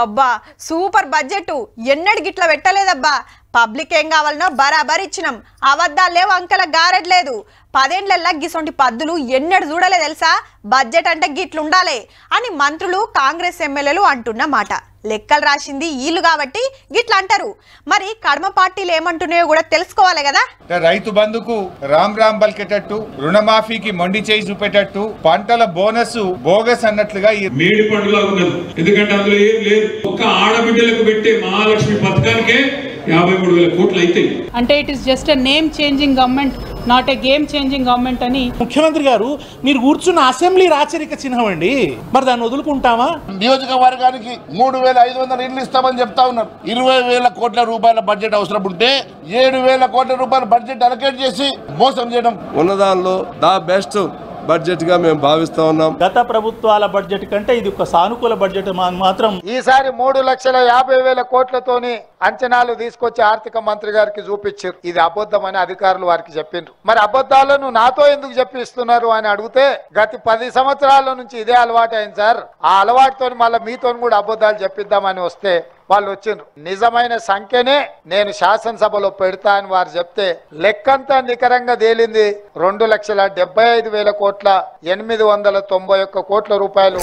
అబ్బా super budget ఎన్నడు గిట్ల పెట్టలేదబ్బా పబ్లిక్ ఏం కావాలనో బరాబర్ ఇచ్చినాం అబద్ధాలు లేవు అంకల గారెడ్ లేదు 10 ఏళ్లల్లా గిసొంటి పద్దులు ఎన్నడు చూడలే తెలుసా బడ్జెట్ అంటే గిట్లుండాలి అని మంత్రులు కాంగ్రెస్ ఎమ్మెల్యేలు అంటున్న మాట లెక్కలు రాసింది వీళ్ళు కాబట్టి గిట్ల అంటారు మరి కడమ పార్టీలు ఏమంటున్నాయో కూడా తెలుసుకోవాలి కదా రైతు బంధుకు రామ్ రామ్ బల్కేటట్టు రుణమాఫీకి మొండి చేయి చూపేటట్టు పంటల బోనస్ బోగస్ అన్నట్లుగా మేడి పండులా ఉన్నది ఎందుకంటే అందులో ఏం లేదు ఒక్క ఆడబిడ్డలకు పెట్టే మహాలక్ష్మి పథకానికే 53,000 కోట్లు అవుతాయి అంటే it is just a name changing government not a game changing government అని ముఖ్యమంత్రి గారు మీరు కూర్చున్న అసెంబ్లీ రాచరిక చిహ్నం అండి మరి దాన్ని వదులుకుంటామా నియోజకవర్గానికి 3,500 ఇళ్లు ఇస్తామని చెప్తా ఉన్నారు 20,000 కోట్ల రూపాయల బడ్జెట్ అవసరం ఉంటే 7,000 కోట్ల రూపాయల బడ్జెట్ అలొకేట్ చేసి మోసం చేయడం ఉన్నదానిలో ద బెస్ట్ బడ్జెట్ గా మేము భావిస్తా ఉన్నాం గత ప్రభుత్వాల బడ్జెట్ కంటే ఇది ఒక సానుకూల బడ్జెట్ మాత్రం ఈసారి 3,50,000 కోట్లతోని అంచనాలు తీసుకొచ్చి ఆర్థిక మంత్రి గారికి చూపించారు ఇది అబద్ధమని అధికారులు వారికి చెప్పిండ్రు మరి అబద్ధాలను నాతో ఎందుకు చెప్పిస్తున్నారు అని అడిగితే గత 10 సంవత్సరాల నుంచి ఇదే అలవాటు అయింది సార్ ఆ అలవాటుతో మళ్ళీ మీతో కూడా అబద్ధాలు చెప్పిద్దామని వస్తే వాళ్ళు వచ్చిండ్రు నిజమైన సంఖ్యనే నేను శాసనసభలో పెడతా అని వారు చెప్తే లెక్కంతా నికరంగా తేలింది 2,75,000 కోట్ల 891 కోట్ల రూపాయలు